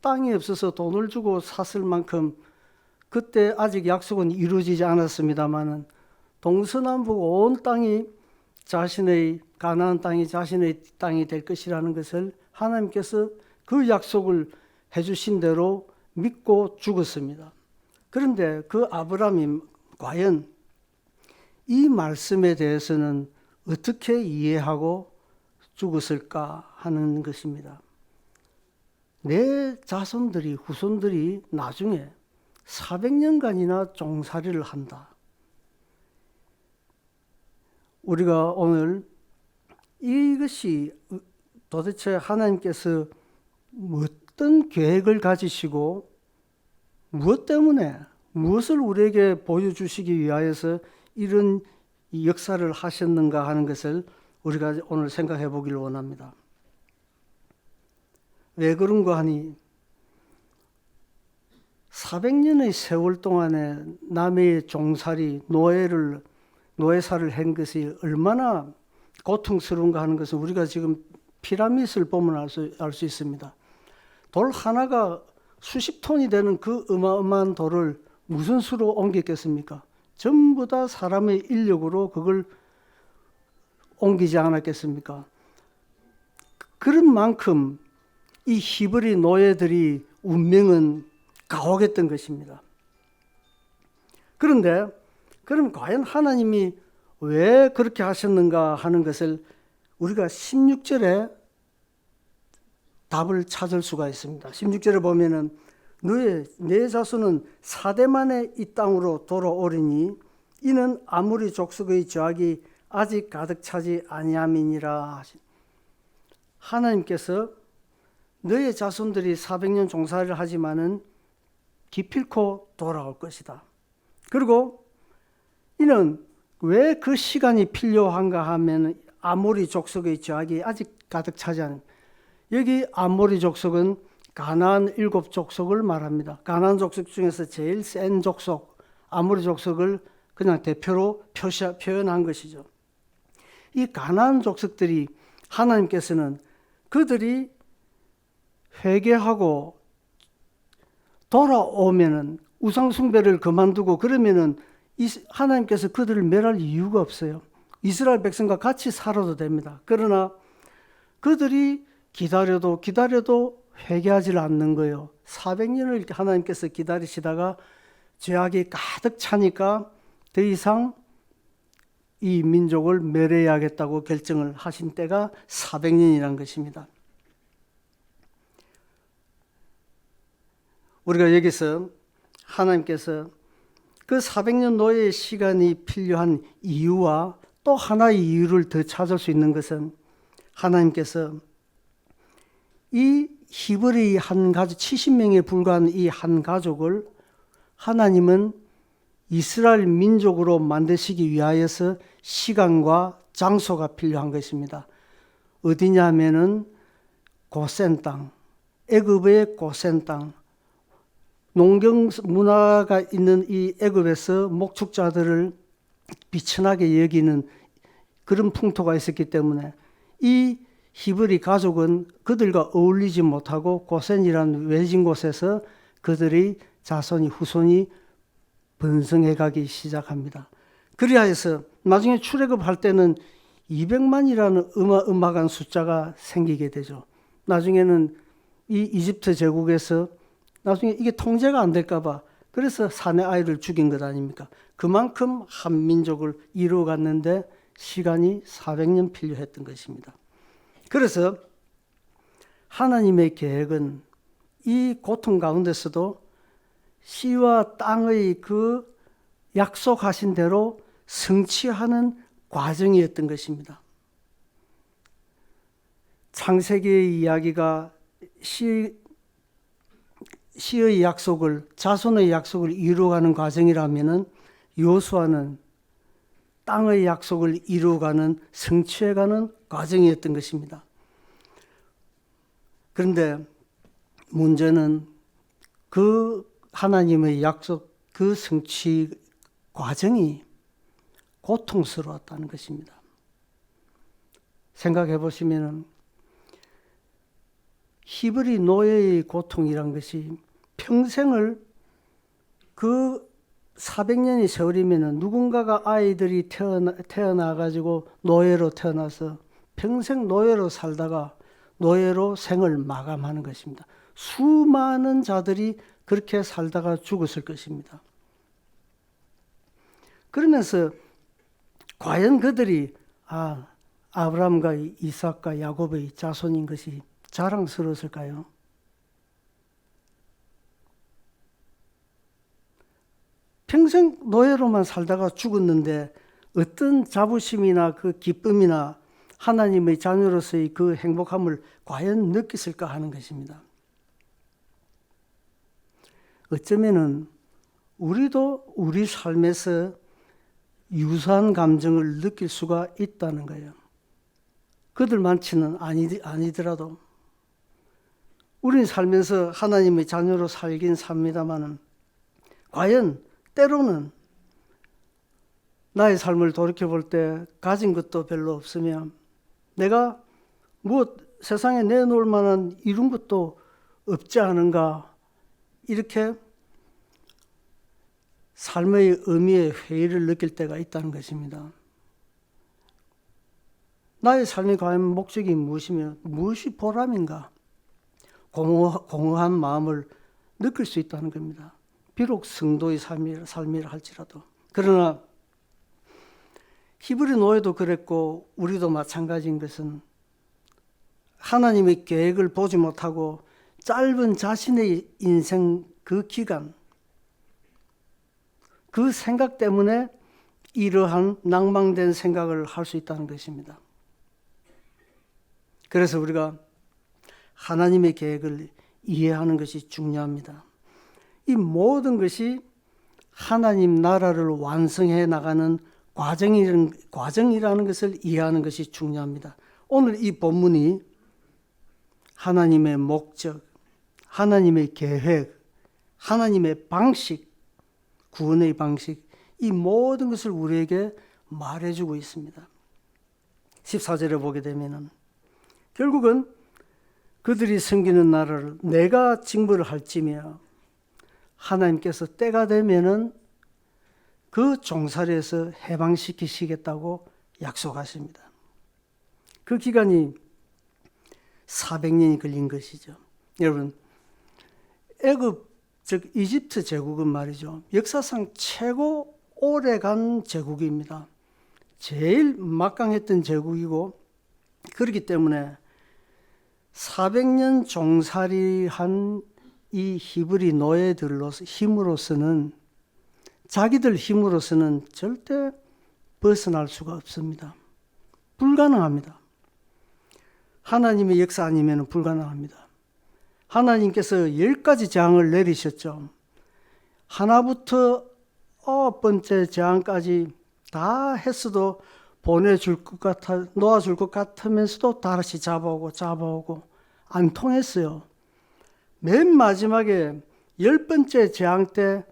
땅이 없어서 돈을 주고 샀을 만큼 그때 아직 약속은 이루어지지 않았습니다마는 동서남북 온 땅이 자신의 가나안 땅이 자신의 땅이 될 것이라는 것을 하나님께서 그 약속을 해주신 대로 믿고 죽었습니다. 그런데 그 아브라함이 과연 이 말씀에 대해서는 어떻게 이해하고 죽었을까 하는 것입니다. 내 자손들이 후손들이 나중에 400년간이나 종살이를 한다. 우리가 오늘 이것이 도대체 하나님께서 어떤 계획을 가지시고 무엇 때문에 무엇을 우리에게 보여주시기 위하여서 이런 역사를 하셨는가 하는 것을 우리가 오늘 생각해 보기를 원합니다. 왜 그런가 하니 400년의 세월 동안에 남의 종살이 노예살을 한 것이 얼마나 고통스러운가 하는 것은 우리가 지금 피라밋을 보면 알 수 있습니다. 돌 하나가 수십 톤이 되는 그 어마어마한 돌을 무슨 수로 옮겼겠습니까? 전부 다 사람의 인력으로 그걸 옮기지 않았겠습니까? 그런 만큼 이 히브리 노예들이 운명은 가혹했던 것입니다. 그런데 그럼 과연 하나님이 왜 그렇게 하셨는가 하는 것을 우리가 16절에 답을 찾을 수가 있습니다. 16절에 보면은 내 자손은 4대 만에 이 땅으로 돌아오리니 이는 아모리 족속의 저악이 아직 가득 차지 아니함이니라. 하나님께서 너의 자손들이 400년 종살이를 하지만은 기필코 돌아올 것이다. 그리고 이는 왜 그 시간이 필요한가 하면 아모리 족속의 저악이 아직 가득 차지 않은, 여기 아모리 족속은 가나안 7족속을 말합니다. 가나안 족속 중에서 제일 센 족속 아모리 족속을 그냥 대표로 표현한 것이죠. 이 가나안 족속들이 하나님께서는 그들이 회개하고 돌아오면은 우상 숭배를 그만두고 그러면은 하나님께서 그들을 멸할 이유가 없어요. 이스라엘 백성과 같이 살아도 됩니다. 그러나 그들이 기다려도 회개하지 않는 거예요. 400년을 하나님께서 기다리시다가 죄악이 가득 차니까 더 이상 이 민족을 멸해야겠다고 결정을 하신 때가 400년이란 것입니다. 우리가 여기서 하나님께서 그 400년 노예의 시간이 필요한 이유와 또 하나의 이유를 더 찾을 수 있는 것은 하나님께서 이 히브리 한 가족 70명에 불과한 이 한 가족을 하나님은 이스라엘 민족으로 만드시기 위하여서 시간과 장소가 필요한 것입니다. 어디냐 하면은 고센 땅, 애굽의 고센 땅, 농경 문화가 있는 이 애굽에서 목축자들을 비천하게 여기는 그런 풍토가 있었기 때문에 이 히브리 가족은 그들과 어울리지 못하고 고센이라는 외진 곳에서 그들의 자손이 후손이 번성해 가기 시작합니다. 그리하여서 나중에 출애굽할 때는 200만이라는 어마어마한 숫자가 생기게 되죠. 나중에는 이 이집트 제국에서 나중에 이게 통제가 안 될까 봐 그래서 사내 아이를 죽인 것 아닙니까? 그만큼 한 민족을 이루어갔는데 시간이 400년 필요했던 것입니다. 그래서 하나님의 계획은 이 고통 가운데서도 씨와 땅의 그 약속하신 대로 성취하는 과정이었던 것입니다. 창세기의 이야기가 씨의 약속을, 자손의 약속을 이루어가는 과정이라면은 여호수아는 땅의 약속을 이루어가는, 성취해가는 과정이었던 것입니다. 그런데 문제는 그 하나님의 약속, 그 성취 과정이 고통스러웠다는 것입니다. 생각해 보시면 히브리 노예의 고통이란 것이 평생을 그 400년이 세월이면 누군가가 아이들이 태어나가지고 노예로 태어나서 평생 노예로 살다가 노예로 생을 마감하는 것입니다. 수많은 자들이 그렇게 살다가 죽었을 것입니다. 그러면서 과연 그들이 아브라함과 이삭과 야곱의 자손인 것이 자랑스러웠을까요? 평생 노예로만 살다가 죽었는데 어떤 자부심이나 그 기쁨이나 하나님의 자녀로서의 그 행복함을 과연 느꼈을까 하는 것입니다. 어쩌면은 우리도 우리 삶에서 유사한 감정을 느낄 수가 있다는 거예요. 그들만치는 아니더라도 우리는 살면서 하나님의 자녀로 살긴 삽니다마는 과연 때로는 나의 삶을 돌이켜볼 때 가진 것도 별로 없으면 내가 세상에 내놓을 만한 이룬 것도 없지 않은가, 이렇게 삶의 의미에 회의를 느낄 때가 있다는 것입니다. 나의 삶의 과연 목적이 무엇이며 무엇이 보람인가, 공허한 마음을 느낄 수 있다는 겁니다. 비록 성도의 삶이라 할지라도. 그러나 히브리 노예도 그랬고 우리도 마찬가지인 것은 하나님의 계획을 보지 못하고 짧은 자신의 인생 그 기간, 그 생각 때문에 이러한 낭망된 생각을 할 수 있다는 것입니다. 그래서 우리가 하나님의 계획을 이해하는 것이 중요합니다. 이 모든 것이 하나님 나라를 완성해 나가는 과정이라는 것을 이해하는 것이 중요합니다. 오늘 이 본문이 하나님의 목적, 하나님의 계획, 하나님의 방식, 구원의 방식, 이 모든 것을 우리에게 말해주고 있습니다. 14절에 보게 되면은 결국은 그들이 섬기는 나라를 내가 징벌을 할지며 하나님께서 때가 되면은 그 종살이에서 해방시키시겠다고 약속하십니다. 그 기간이 400년이 걸린 것이죠. 여러분, 애굽 즉 이집트 제국은 말이죠, 역사상 최고 오래간 제국입니다. 제일 막강했던 제국이고, 그렇기 때문에 400년 종살이한 이 히브리 노예들로서 힘으로서는, 자기들 힘으로서는 절대 벗어날 수가 없습니다. 불가능합니다. 하나님의 역사 아니면 불가능합니다. 하나님께서 10가지 재앙을 내리셨죠. 하나부터 9번째 재앙까지 다 했어도 놓아줄 것 같으면서도 다시 잡아오고 안 통했어요. 맨 마지막에 10번째 재앙 때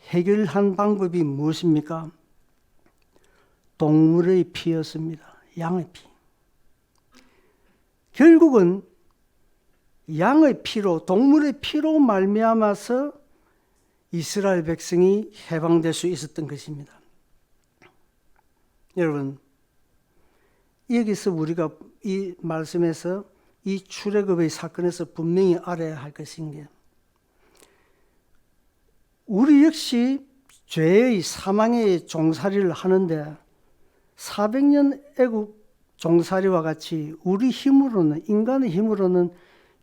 해결한 방법이 무엇입니까? 동물의 피였습니다. 양의 피. 결국은 양의 피로, 동물의 피로 말미암아서 이스라엘 백성이 해방될 수 있었던 것입니다. 여러분, 여기서 우리가 이 말씀에서 이 출애굽의 사건에서 분명히 알아야 할 것인 게, 우리 역시 죄의 사망의 종살이를 하는데 400년 애굽 종살이와 같이 우리 힘으로는, 인간의 힘으로는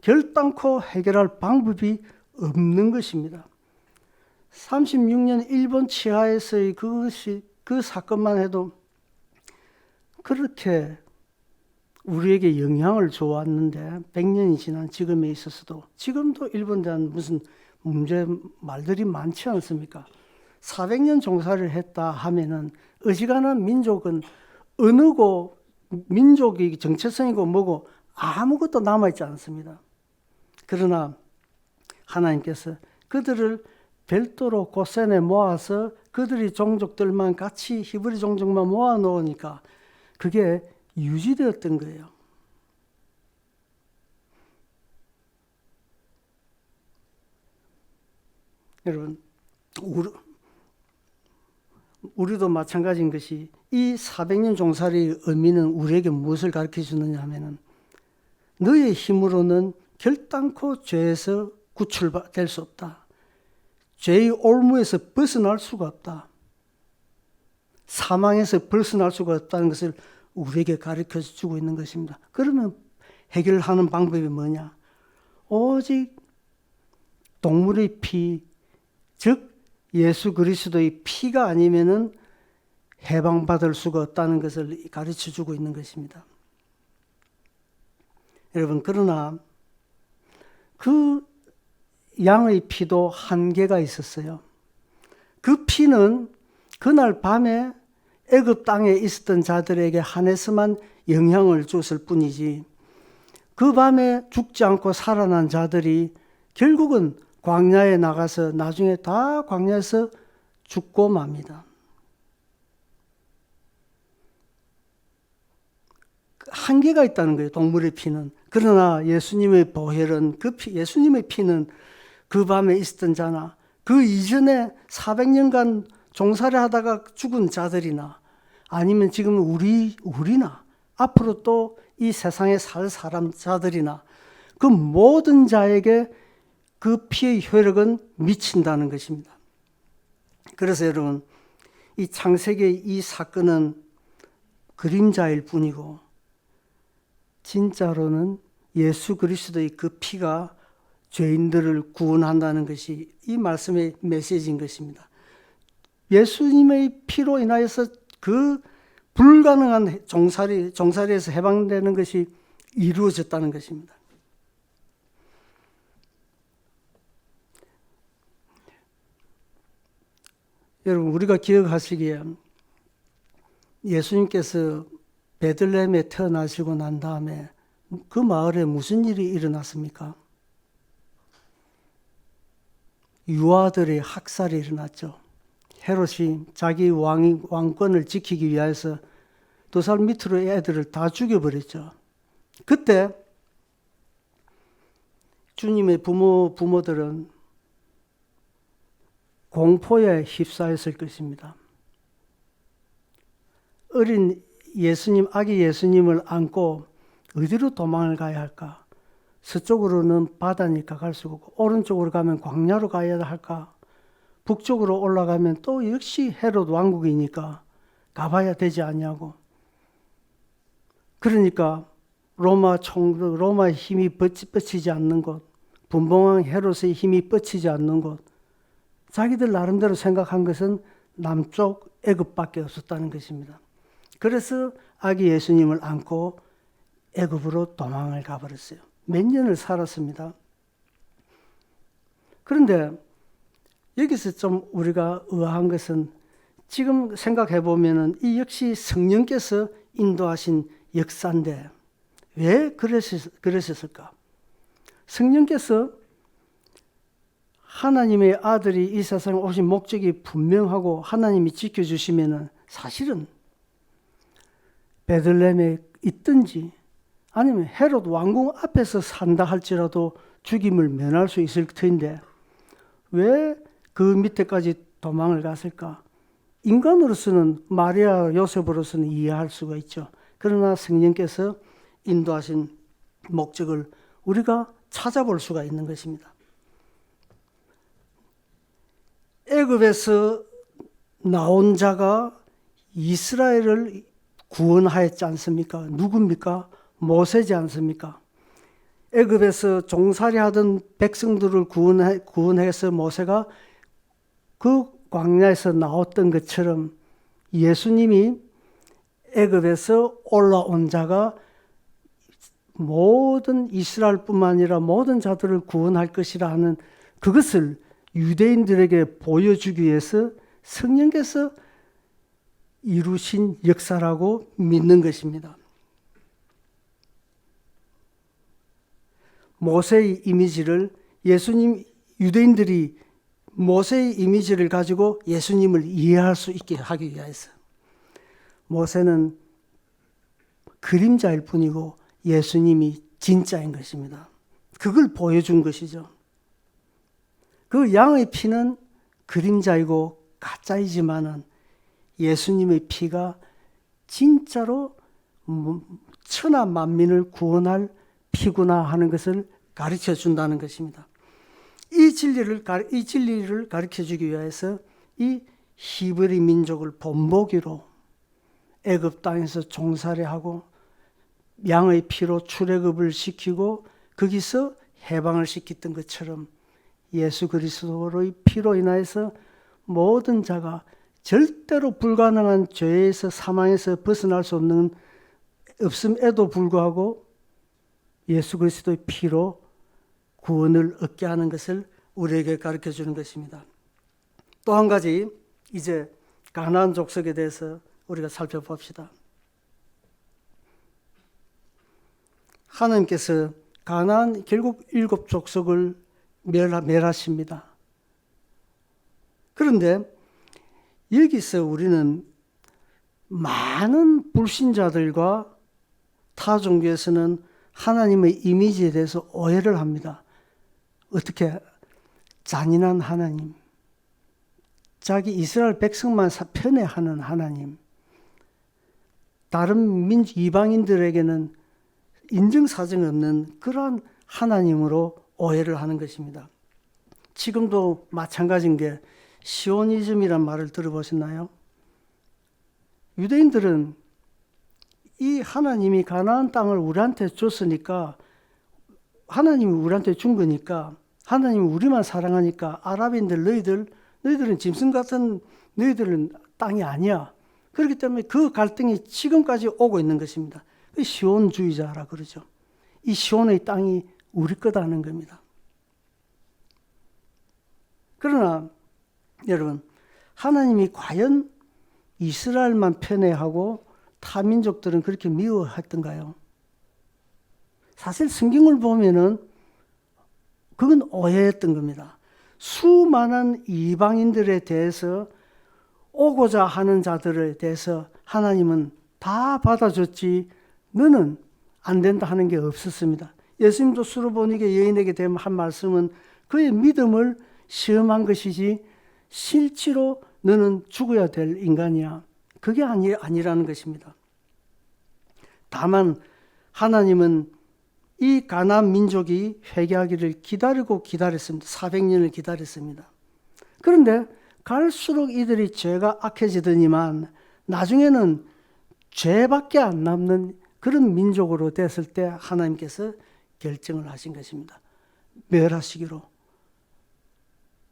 결단코 해결할 방법이 없는 것입니다. 36년 일본 치하에서의 그 사건만 해도 그렇게 우리에게 영향을 줘왔는데, 100년이 지난 지금에 있어서도 지금도 일본에 대한 무슨 말들이 많지 않습니까? 400년 종살이를 했다 하면은 어지간한 민족은 어느고 민족이 정체성이고 뭐고 아무것도 남아있지 않습니다. 그러나 하나님께서 그들을 별도로 고센에 모아서 그들이 종족들만 같이 히브리 종족만 모아 놓으니까 그게 유지되었던 거예요. 여러분, 우리도 마찬가지인 것이 이 400년 종살이의 의미는 우리에게 무엇을 가르쳐 주느냐 하면은 너의 힘으로는 결단코 죄에서 구출될 수 없다. 죄의 올무에서 벗어날 수가 없다. 사망에서 벗어날 수가 없다는 것을 우리에게 가르쳐 주고 있는 것입니다. 그러면 해결하는 방법이 뭐냐? 오직 동물의 피, 즉 예수 그리스도의 피가 아니면은 해방받을 수가 없다는 것을 가르쳐 주고 있는 것입니다. 여러분, 그러나 그 양의 피도 한계가 있었어요. 그 피는 그날 밤에 애굽 땅에 있었던 자들에게 한해서만 영향을 줬을 뿐이지, 그 밤에 죽지 않고 살아난 자들이 결국은 광야에 나가서 나중에 다 광야에서 죽고 맙니다. 한계가 있다는 거예요, 동물의 피는. 그러나 예수님의 보혈은, 예수님의 피는 그 밤에 있었던 자나 그 이전에 400년간 종살이 하다가 죽은 자들이나 아니면 지금 우리나 앞으로 또 이 세상에 살 자들이나 그 모든 자에게 그 피의 효력은 미친다는 것입니다. 그래서 여러분, 이 창세기의 이 사건은 그림자일 뿐이고 진짜로는 예수 그리스도의 그 피가 죄인들을 구원한다는 것이 이 말씀의 메시지인 것입니다. 예수님의 피로 인하여서 그 불가능한 종살이에서 해방되는 것이 이루어졌다는 것입니다. 여러분, 우리가 기억하시기에 예수님께서 베들레헴에 태어나시고 난 다음에 그 마을에 무슨 일이 일어났습니까? 유아들의 학살이 일어났죠. 헤롯이 자기 왕권을 지키기 위해서 2살 밑으로 애들을 다 죽여버렸죠. 그때 주님의 부모들은 공포에 휩싸였을 것입니다. 어린 아기 예수님을 안고 어디로 도망을 가야 할까? 서쪽으로는 바다니까 갈 수가 없고, 오른쪽으로 가면 광야로 가야 할까? 북쪽으로 올라가면 또 역시 헤롯 왕국이니까 가봐야 되지 않냐고. 그러니까 로마의 힘이 뻗치지 않는 곳, 분봉왕 헤롯의 힘이 뻗치지 않는 곳, 자기들 나름대로 생각한 것은 남쪽 애굽밖에 없었다는 것입니다. 그래서 아기 예수님을 안고 애굽으로 도망을 가버렸어요. 몇 년을 살았습니다. 그런데 여기서 좀 우리가 의아한 것은, 지금 생각해 보면은 이 역시 성령께서 인도하신 역사인데 왜 그러셨을까? 성령께서 하나님의 아들이 이 세상에 오신 목적이 분명하고 하나님이 지켜주시면은 사실은 베들레헴에 있든지 아니면 헤롯 왕궁 앞에서 산다 할지라도 죽임을 면할 수 있을 터인데 왜 그 밑에까지 도망을 갔을까? 인간으로서는, 마리아 요셉으로서는 이해할 수가 있죠. 그러나 성령께서 인도하신 목적을 우리가 찾아볼 수가 있는 것입니다. 애굽에서 나온 자가 이스라엘을 구원하였지 않습니까? 누굽니까? 모세지 않습니까? 애굽에서 종살이하던 백성들을 구원해서 모세가 그 광야에서 나왔던 것처럼 예수님이 애굽에서 올라온 자가 모든 이스라엘뿐만 아니라 모든 자들을 구원할 것이라 하는 그것을 유대인들에게 보여주기 위해서 성령께서 이루신 역사라고 믿는 것입니다. 모세의 이미지를 유대인들이 모세의 이미지를 가지고 예수님을 이해할 수 있게 하기 위해서, 모세는 그림자일 뿐이고 예수님이 진짜인 것입니다. 그걸 보여준 것이죠. 그 양의 피는 그림자이고 가짜이지만은 예수님의 피가 진짜로 천하 만민을 구원할 피구나 하는 것을 가르쳐 준다는 것입니다. 이 진리를 가르쳐 주기 위해서 이 히브리 민족을 본보기로 애굽 땅에서 종살이하고 양의 피로 출애굽을 시키고 거기서 해방을 시켰던 것처럼 예수 그리스도의 피로 인하여서 모든 자가 절대로 불가능한 죄에서 사망에서 벗어날 수 없음에도 불구하고 예수 그리스도의 피로 구원을 얻게 하는 것을 우리에게 가르쳐 주는 것입니다. 또 한 가지 이제 가나안 족속에 대해서 우리가 살펴봅시다. 하나님께서 가나안 결국 7 족속을 멸하십니다. 그런데 여기서 우리는 많은 불신자들과 타 종교에서는 하나님의 이미지에 대해서 오해를 합니다. 어떻게? 잔인한 하나님, 자기 이스라엘 백성만 편애하는 하나님, 다른 이방인들에게는 인정사정 없는 그러한 하나님으로 오해를 하는 것입니다. 지금도 마찬가지인 게 시오니즘이란 말을 들어보셨나요? 유대인들은 이 하나님이 가나안 땅을 우리한테 줬으니까, 하나님이 우리한테 준 거니까, 하나님이 우리만 사랑하니까 아랍인들 너희들은 짐승 같은 너희들은 땅이 아니야. 그렇기 때문에 그 갈등이 지금까지 오고 있는 것입니다. 시온주의자라 그러죠. 이 시온의 땅이 우리 거다는 겁니다. 그러나 여러분, 하나님이 과연 이스라엘만 편애하고 타민족들은 그렇게 미워했던가요? 사실 성경을 보면은 그건 오해했던 겁니다. 수많은 이방인들에 대해서 오고자 하는 자들에 대해서 하나님은 다 받아줬지 너는 안 된다 하는 게 없었습니다. 예수님도 수르보니게 여인에게 한 말씀은 그의 믿음을 시험한 것이지 실제로 너는 죽어야 될 인간이야. 그게 아니라는 것입니다. 다만 하나님은 이 가나안 민족이 회개하기를 기다렸습니다. 400년을 기다렸습니다. 그런데 갈수록 이들이 죄가 악해지더니만 나중에는 죄밖에 안 남는 그런 민족으로 됐을 때 하나님께서 결정을 하신 것입니다. 멸하시기로.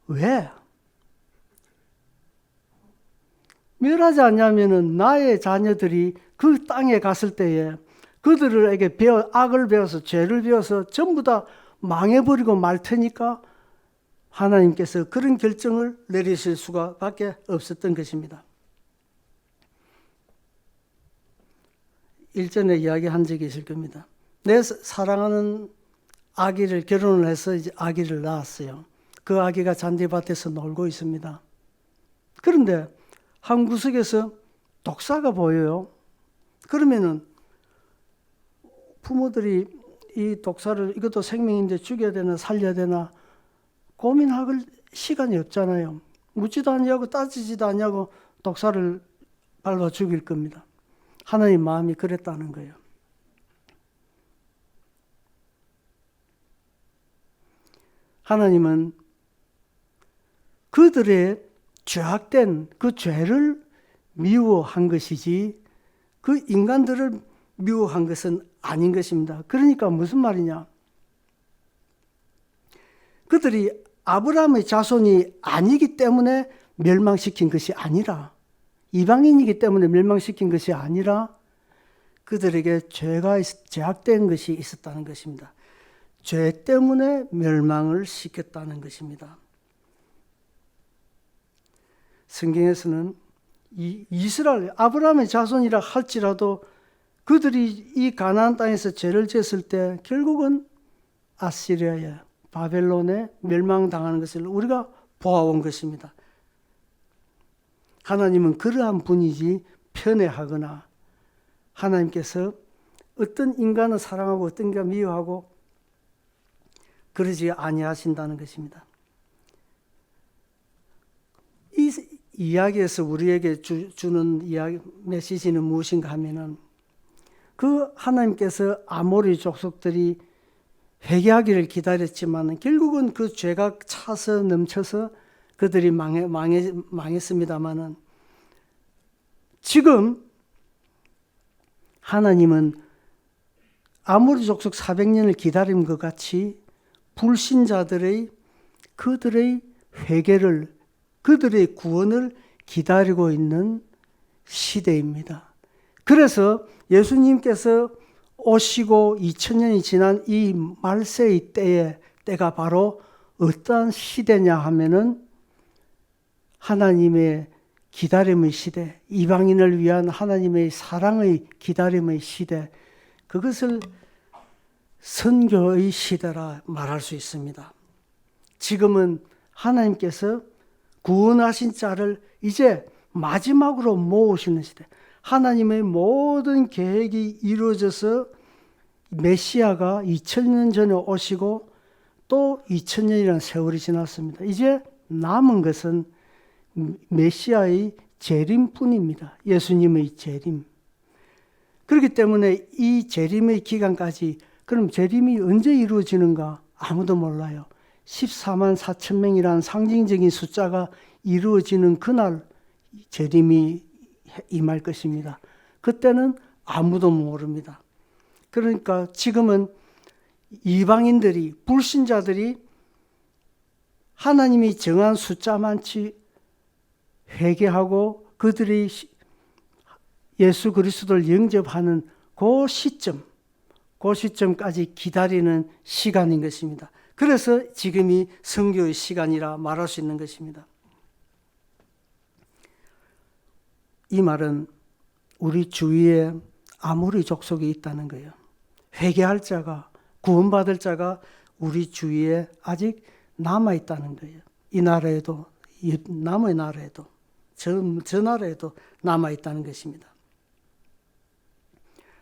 왜? 멸하지 않냐면은 나의 자녀들이 그 땅에 갔을 때에 그들에게 악을 배워서 죄를 배워서 전부 다 망해버리고 말 테니까 하나님께서 그런 결정을 내리실 수가 밖에 없었던 것입니다. 일전에 이야기한 적이 있을 겁니다. 내 사랑하는 아기를 결혼을 해서 이제 아기를 낳았어요. 그 아기가 잔디밭에서 놀고 있습니다. 그런데 한 구석에서 독사가 보여요. 그러면은 부모들이 이 독사를 이것도 생명인데 죽여야 되나 살려야 되나 고민할 시간이 없잖아요. 묻지도 않냐고 따지지도 않냐고 독사를 밟아 죽일 겁니다. 하나님 마음이 그랬다는 거예요. 하나님은 그들의 죄악된 그 죄를 미워한 것이지 그 인간들을 미워한 것은 아닌 것입니다. 그러니까 무슨 말이냐? 그들이 아브라함의 자손이 아니기 때문에 멸망시킨 것이 아니라, 이방인이기 때문에 멸망시킨 것이 아니라 그들에게 죄악된 것이 있었다는 것입니다. 죄 때문에 멸망을 시켰다는 것입니다. 성경에서는 이스라엘, 아브라함의 자손이라 할지라도 그들이 이 가나안 땅에서 죄를 지었을 때 결국은 아시리아에, 바벨론에 멸망당하는 것을 우리가 보아온 것입니다. 하나님은 그러한 분이지 편애하거나 하나님께서 어떤 인간을 사랑하고 어떤 인간을 미워하고 그러지 아니하신다는 것입니다. 이야기에서 우리에게 주는 이야기 메시지는 무엇인가 하면은 그 하나님께서 아모리 족속들이 회개하기를 기다렸지만 결국은 그 죄가 차서 넘쳐서 그들이 망했습니다마는 지금 하나님은 아모리 족속 400년을 기다린 것 같이 불신자들의 그들의 회개를 그들의 구원을 기다리고 있는 시대입니다. 그래서 예수님께서 오시고 2000년이 지난 이 말세의 때가 바로 어떠한 시대냐 하면은 하나님의 기다림의 시대, 이방인을 위한 하나님의 사랑의 기다림의 시대, 그것을 선교의 시대라 말할 수 있습니다. 지금은 하나님께서 구원하신 자를 이제 마지막으로 모으시는 시대, 하나님의 모든 계획이 이루어져서 메시아가 2000년 전에 오시고 또 2000년이라는 세월이 지났습니다. 이제 남은 것은 메시아의 재림뿐입니다. 예수님의 재림. 그렇기 때문에 이 재림의 기간까지, 그럼 재림이 언제 이루어지는가 아무도 몰라요. 14만 4천 명이라는 상징적인 숫자가 이루어지는 그날 재림이 임할 것입니다. 그때는 아무도 모릅니다. 그러니까 지금은 이방인들이, 불신자들이 하나님이 정한 숫자만치 회개하고 그들이 예수 그리스도를 영접하는 그 시점까지 기다리는 시간인 것입니다. 그래서 지금이 선교의 시간이라 말할 수 있는 것입니다. 이 말은 우리 주위에 아모리 족속이 있다는 거예요. 회개할 자가, 구원받을 자가 우리 주위에 아직 남아있다는 거예요. 이 나라에도, 남의 나라에도, 저 나라에도 남아있다는 것입니다.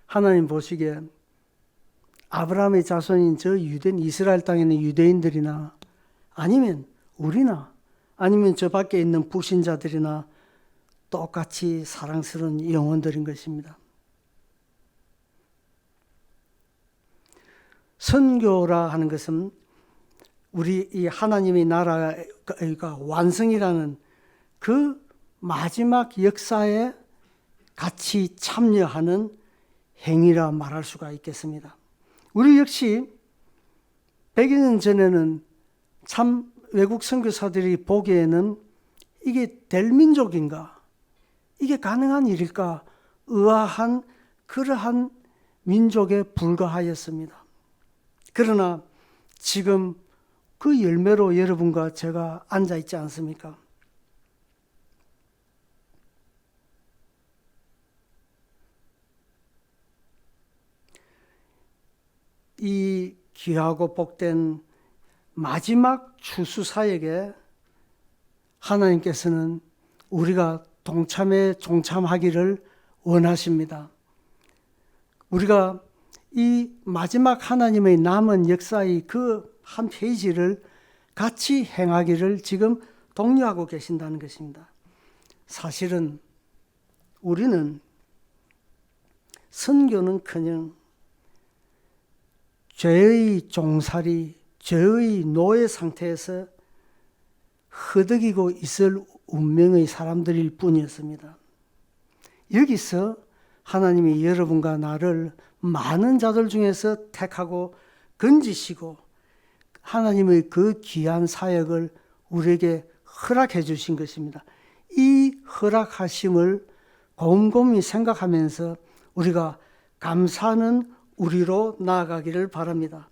하나님 보시기에 아브라함의 자손인 저 유대인, 이스라엘 땅에 있는 유대인들이나 아니면 우리나 아니면 저 밖에 있는 불신자들이나 똑같이 사랑스러운 영혼들인 것입니다. 선교라 하는 것은 우리 이 하나님의 나라가 완성이라는 그 마지막 역사에 같이 참여하는 행위라 말할 수가 있겠습니다. 우리 역시 100여 년 전에는 참 외국 선교사들이 보기에는 이게 될 민족인가? 이게 가능한 일일까? 의아한 그러한 민족에 불과하였습니다. 그러나 지금 그 열매로 여러분과 제가 앉아 있지 않습니까? 이 귀하고 복된 마지막 추수사역에 하나님께서는 우리가 종참하기를 원하십니다. 우리가 이 마지막 하나님의 남은 역사의 그 한 페이지를 같이 행하기를 지금 독려하고 계신다는 것입니다. 사실은 우리는 선교는커녕 죄의 종살이, 죄의 노예 상태에서 허덕이고 있을 운명의 사람들일 뿐이었습니다. 여기서 하나님이 여러분과 나를 많은 자들 중에서 택하고 건지시고 하나님의 그 귀한 사역을 우리에게 허락해 주신 것입니다. 이 허락하심을 곰곰이 생각하면서 우리가 감사하는 우리로 나아가기를 바랍니다.